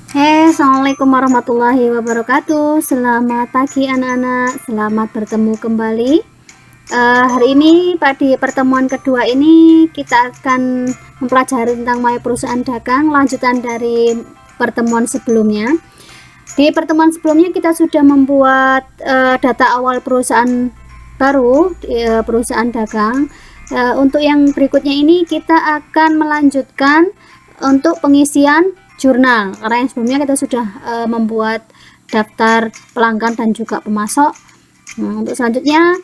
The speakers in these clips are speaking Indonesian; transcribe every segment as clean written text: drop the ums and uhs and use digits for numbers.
Assalamualaikum warahmatullahi wabarakatuh. Selamat pagi anak-anak, selamat bertemu kembali. Hari ini di pertemuan kedua ini kita akan mempelajari tentang My Perusahaan Dagang, lanjutan dari pertemuan sebelumnya. Di pertemuan sebelumnya kita sudah membuat data awal perusahaan baru, perusahaan dagang. Untuk yang berikutnya ini kita akan melanjutkan untuk pengisian jurnal, karena yang sebelumnya kita sudah membuat daftar pelanggan dan juga pemasok. Nah, untuk selanjutnya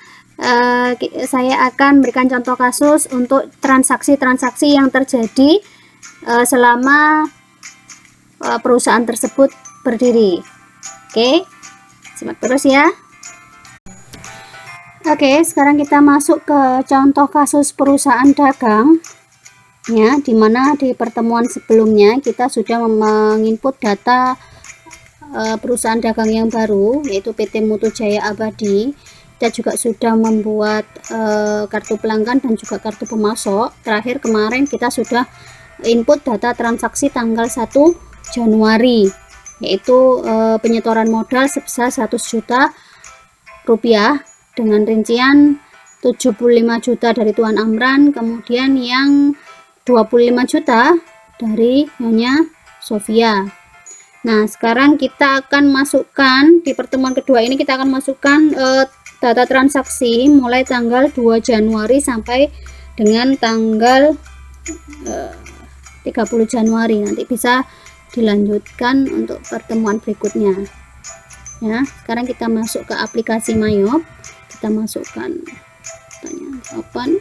saya akan berikan contoh kasus untuk transaksi-transaksi yang terjadi selama perusahaan tersebut berdiri. Oke, simak terus ya. Oke, sekarang kita masuk ke contoh kasus perusahaan dagang ya, dimana di pertemuan sebelumnya kita sudah menginput data perusahaan dagang yang baru, yaitu PT Mutu Jaya Abadi. Kita juga sudah membuat kartu pelanggan dan juga kartu pemasok. Terakhir kemarin kita sudah input data transaksi tanggal 1 Januari, yaitu penyetoran modal sebesar 100 juta rupiah dengan rincian 75 juta dari Tuan Amran, kemudian yang 25 juta dari Nyonya Sofia. Nah, sekarang kita akan masukkan di pertemuan kedua ini, kita akan masukkan data transaksi mulai tanggal 2 Januari sampai dengan tanggal 30 Januari. Nanti bisa dilanjutkan untuk pertemuan berikutnya ya. Sekarang kita masuk ke aplikasi Mayop, kita masukkan open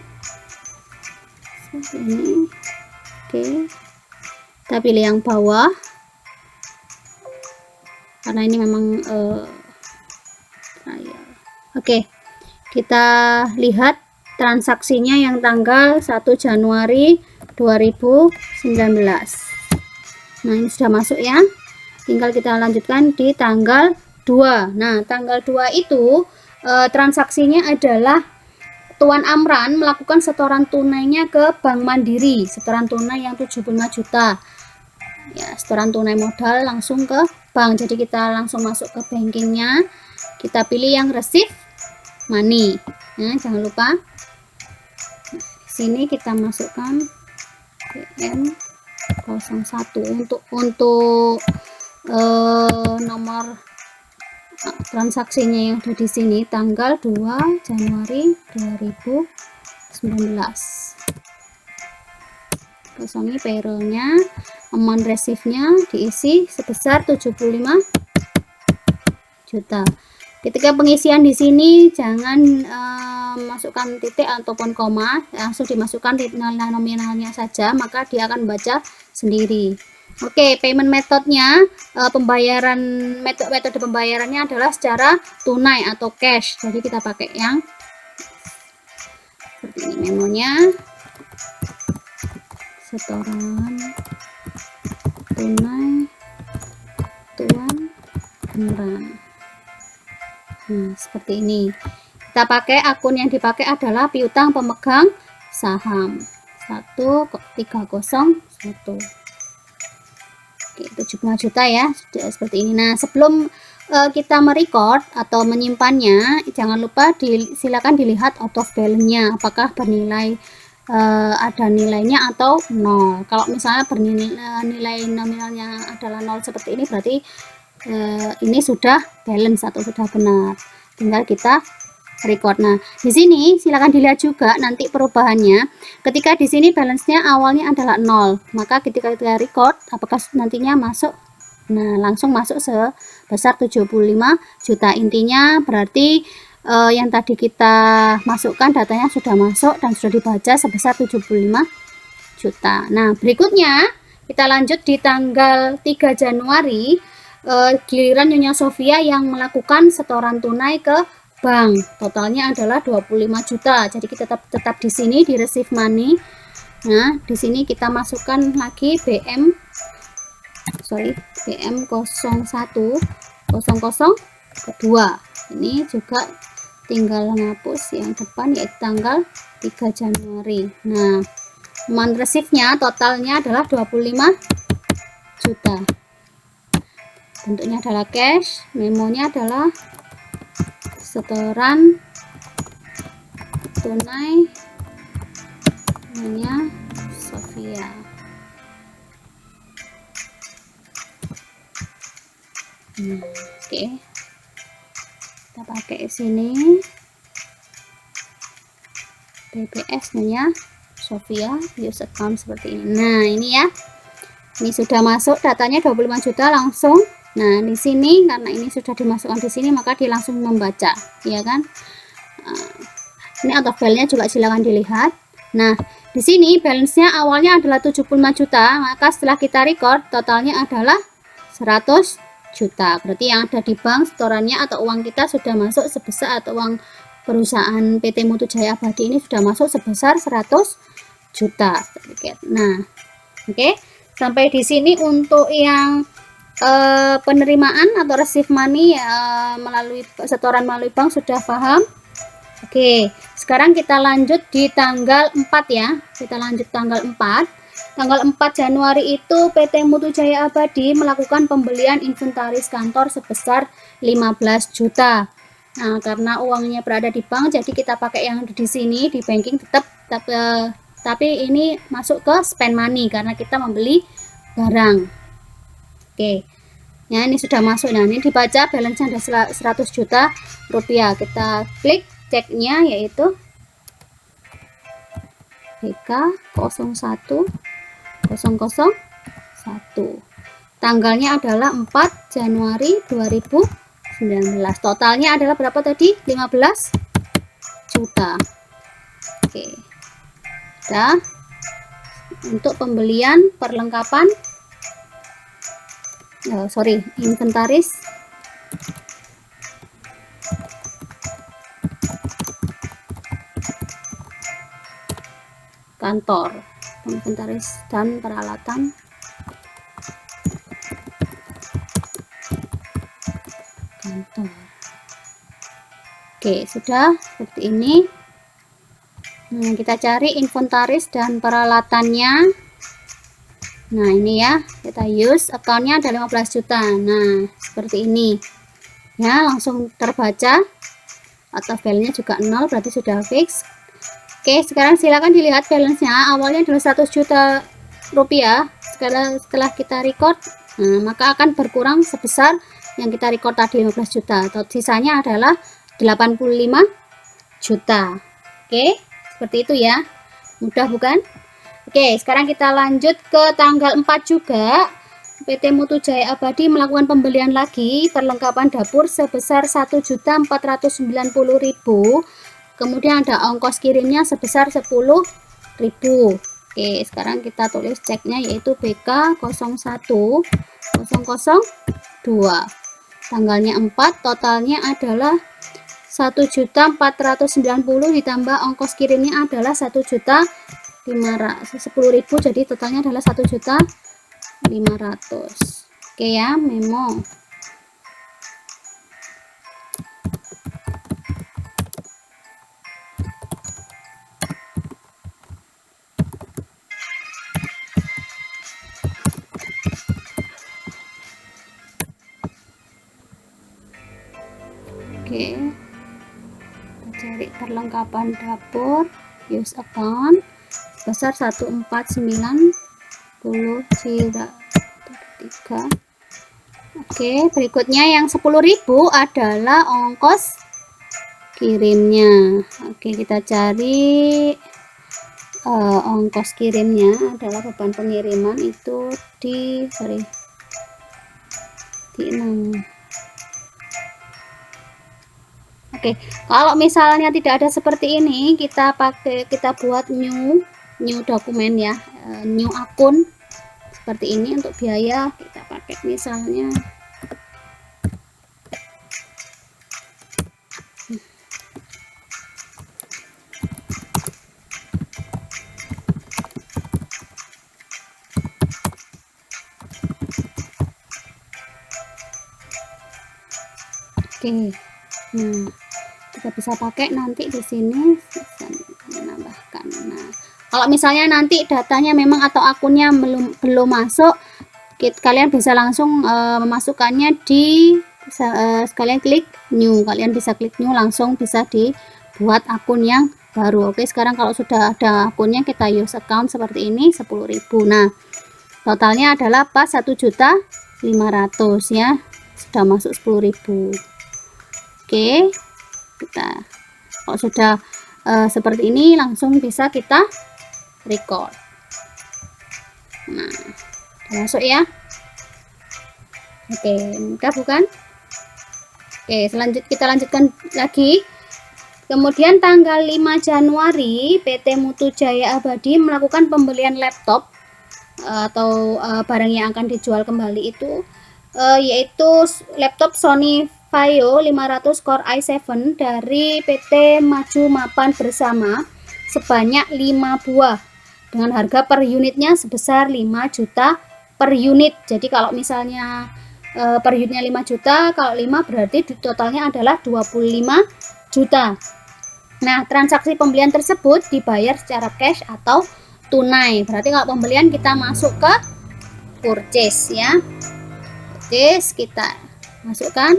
ini. Oke, kita pilih yang bawah karena ini memang Oke, kita lihat transaksinya yang tanggal 1 Januari 2019. Nah, ini sudah masuk ya, tinggal kita lanjutkan di tanggal 2. Nah, tanggal 2 itu transaksinya adalah Tuan Amran melakukan setoran tunainya ke Bank Mandiri, setoran tunai yang 75 juta ya, setoran tunai modal langsung ke bank. Jadi kita langsung masuk ke bankingnya, kita pilih yang receive money. Nah, jangan lupa di sini kita masukkan BM01 untuk nomor transaksinya yang ada di sini tanggal 2 Januari 2019. Kosongi payrollnya, amount receive-nya diisi sebesar 75 juta. Ketika pengisian di sini jangan masukkan titik ataupun koma, langsung dimasukkan nominalnya saja, maka dia akan baca sendiri. Oke, payment metodenya, metode pembayarannya adalah secara tunai atau cash. Jadi kita pakai yang seperti ini memonya, setoran tunai Tuan Amran. Nah, seperti ini. Kita pakai akun yang dipakai adalah piutang pemegang saham 1301. Oke, 75 juta ya, sudah seperti ini. Nah, sebelum kita merecord atau menyimpannya, jangan lupa silakan dilihat out of balance-nya, apakah bernilai ada nilainya atau 0. Kalau misalnya nilai nominalnya adalah 0 seperti ini, berarti ini sudah balance atau sudah benar. Tinggal kita record. Nah, di sini silakan dilihat juga nanti perubahannya. Ketika di sini balance-nya awalnya adalah 0, maka ketika kita record apakah nantinya masuk? Nah, langsung masuk sebesar 75 juta. Intinya berarti yang tadi kita masukkan datanya sudah masuk dan sudah dibaca sebesar 75 juta. Nah, berikutnya kita lanjut di tanggal 3 Januari, giliran Nyonya Sofia yang melakukan setoran tunai ke bank. Totalnya adalah 25 juta. Jadi kita tetap di sini di receive money. Nah, di sini kita masukkan lagi BM010002. Ini juga tinggal menghapus yang depan, yaitu tanggal 3 Januari. Nah, amount receive-nya totalnya adalah 25 juta. bentuknya adalah cash, memonya adalah setoran tunai, namanya Sofia. Oke, kita pakai sini BPS namanya Sofia, use account seperti ini. Nah, ini ya, ini sudah masuk datanya 25 juta langsung. Nah, di sini karena ini sudah dimasukkan di sini, maka dia langsung membaca, ya kan? Ini out of file-nya juga silakan dilihat. Nah, di sini balance-nya awalnya adalah 75 juta, maka setelah kita record totalnya adalah 100 juta. Berarti yang ada di bank setorannya atau uang kita sudah masuk sebesar, atau uang perusahaan PT Mutu Jaya Abadi ini sudah masuk sebesar 100 juta. Nah, oke. Sampai di sini untuk yang penerimaan atau receive money melalui setoran melalui bank sudah paham. Oke, sekarang kita lanjut di tanggal 4 ya. Kita lanjut tanggal 4. Tanggal 4 Januari itu PT Mutu Jaya Abadi melakukan pembelian inventaris kantor sebesar 15 juta. Nah, karena uangnya berada di bank, jadi kita pakai yang di sini di banking tetap, tapi ini masuk ke spend money karena kita membeli barang. Oke. Ya, ini sudah masuk. Nah, ini dibaca balance-nya ada 100 juta rupiah. Kita klik ceknya yaitu BK 01001. Tanggalnya adalah 4 Januari 2019. Totalnya adalah berapa tadi? 15 juta. Oke. Nah, untuk pembelian perlengkapan inventaris kantor, inventaris dan peralatan kantor. Oke, sudah seperti ini. Nah, kita cari inventaris dan peralatannya. Nah, ini ya, kita use accountnya ada 15 juta. Nah, seperti ini ya, langsung terbaca atau filenya juga 0, berarti sudah fix. Oke, sekarang silakan dilihat balance-nya. Awalnya adalah 100 juta rupiah. Setelah kita record, nah, maka akan berkurang sebesar yang kita record tadi 15 juta. Atau sisanya adalah 85 juta. Oke, seperti itu ya. Mudah bukan? Oke, sekarang kita lanjut ke tanggal 4 juga. PT Mutu Jaya Abadi melakukan pembelian lagi perlengkapan dapur sebesar 1.490.000. Kemudian ada ongkos kirimnya sebesar 10.000. Oke, sekarang kita tulis ceknya yaitu BK 01002. Tanggalnya 4, totalnya adalah 1.490.000 ditambah ongkos kirimnya adalah 1.510.000, jadi totalnya adalah 1.500.000. Oke ya, memo. Oke, cari perlengkapan dapur, use account sebesar 1.490.3. Oke, berikutnya yang 10.000 adalah ongkos kirimnya. Oke, kita cari ongkos kirimnya adalah beban pengiriman itu di 6. Oke, kalau misalnya tidak ada seperti ini, kita buat new dokumen ya, new akun seperti ini. Untuk biaya kita pakai misalnya oke. Nah, kita bisa pakai nanti di sini bisa menambahkan. Nah, kalau misalnya nanti datanya memang atau akunnya belum masuk, kalian bisa langsung memasukkannya di sekalian klik new, kalian bisa klik new, langsung bisa dibuat akun yang baru. Oke, sekarang kalau sudah ada akunnya, kita use account seperti ini 10.000. Nah, totalnya adalah pas 1.500.000 ya, sudah masuk 10.000. Oke, kita kalau sudah seperti ini, langsung bisa kita record. Nah, masuk ya. Oke, mudah bukan? Oke, kita lanjutkan lagi. Kemudian tanggal 5 Januari PT Mutu Jaya Abadi melakukan pembelian laptop atau barang yang akan dijual kembali itu yaitu laptop Sony Vaio 500 Core i7 dari PT Maju Mapan Bersama sebanyak 5 buah dengan harga per unitnya sebesar 5 juta per unit. Jadi kalau misalnya per unitnya 5 juta, kalau 5 berarti totalnya adalah 25 juta. Nah, transaksi pembelian tersebut dibayar secara cash atau tunai. Berarti kalau pembelian kita masuk ke purchase ya. Purchase, kita masukkan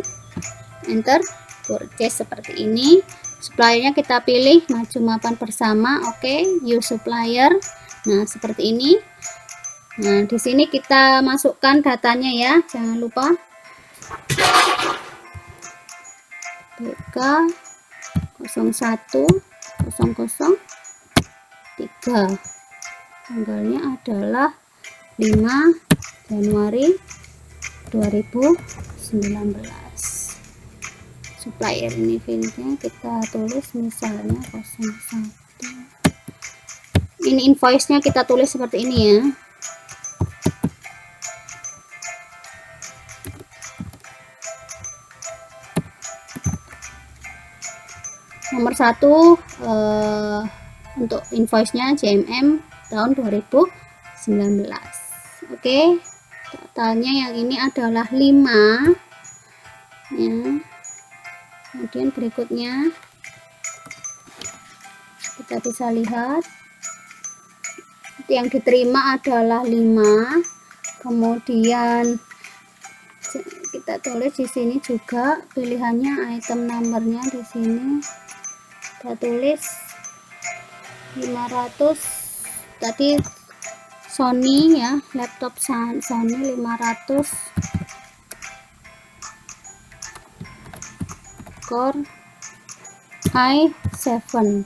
enter purchase seperti ini. Suppliernya kita pilih Maju Mapan Bersama. Oke, use supplier. Nah, seperti ini. Nah, di sini kita masukkan datanya ya, jangan lupa. BK 010003. Tanggalnya adalah 5 Januari 2019. Supplier ini filenya kita tulis misalnya 01. Ini invoice-nya kita tulis seperti ini ya. Nomor 1 untuk invoice-nya JMM tahun 2019. Oke, totalnya yang ini adalah 5 ya. Kemudian berikutnya kita bisa lihat yang diterima adalah 5. Kemudian kita tulis di sini juga pilihannya, item numbernya di sini kita tulis 500 tadi Sony ya, laptop Sony 500 Core i7.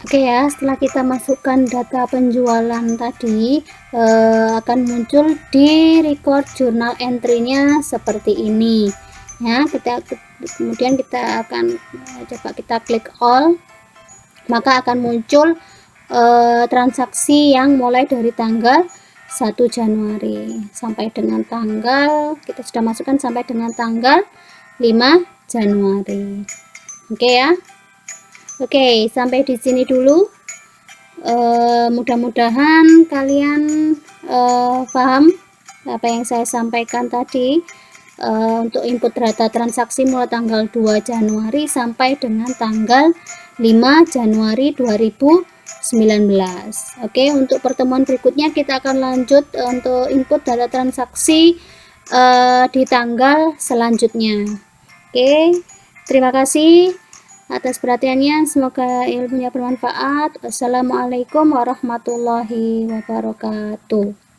Oke ya, setelah kita masukkan data penjualan tadi, akan muncul di record journal entry-nya seperti ini ya. Kemudian kita akan coba kita klik all, maka akan muncul transaksi yang mulai dari tanggal 1 Januari sampai dengan tanggal, kita sudah masukkan sampai dengan tanggal 5 Januari. Oke ya. Oke, sampai di sini dulu. Mudah-mudahan kalian paham apa yang saya sampaikan tadi. Untuk input data transaksi mulai tanggal 2 Januari sampai dengan tanggal 5 Januari 2019. Oke, untuk pertemuan berikutnya kita akan lanjut untuk input data transaksi di tanggal selanjutnya. Oke, terima kasih atas perhatiannya, semoga ilmunya bermanfaat. Wassalamualaikum warahmatullahi wabarakatuh.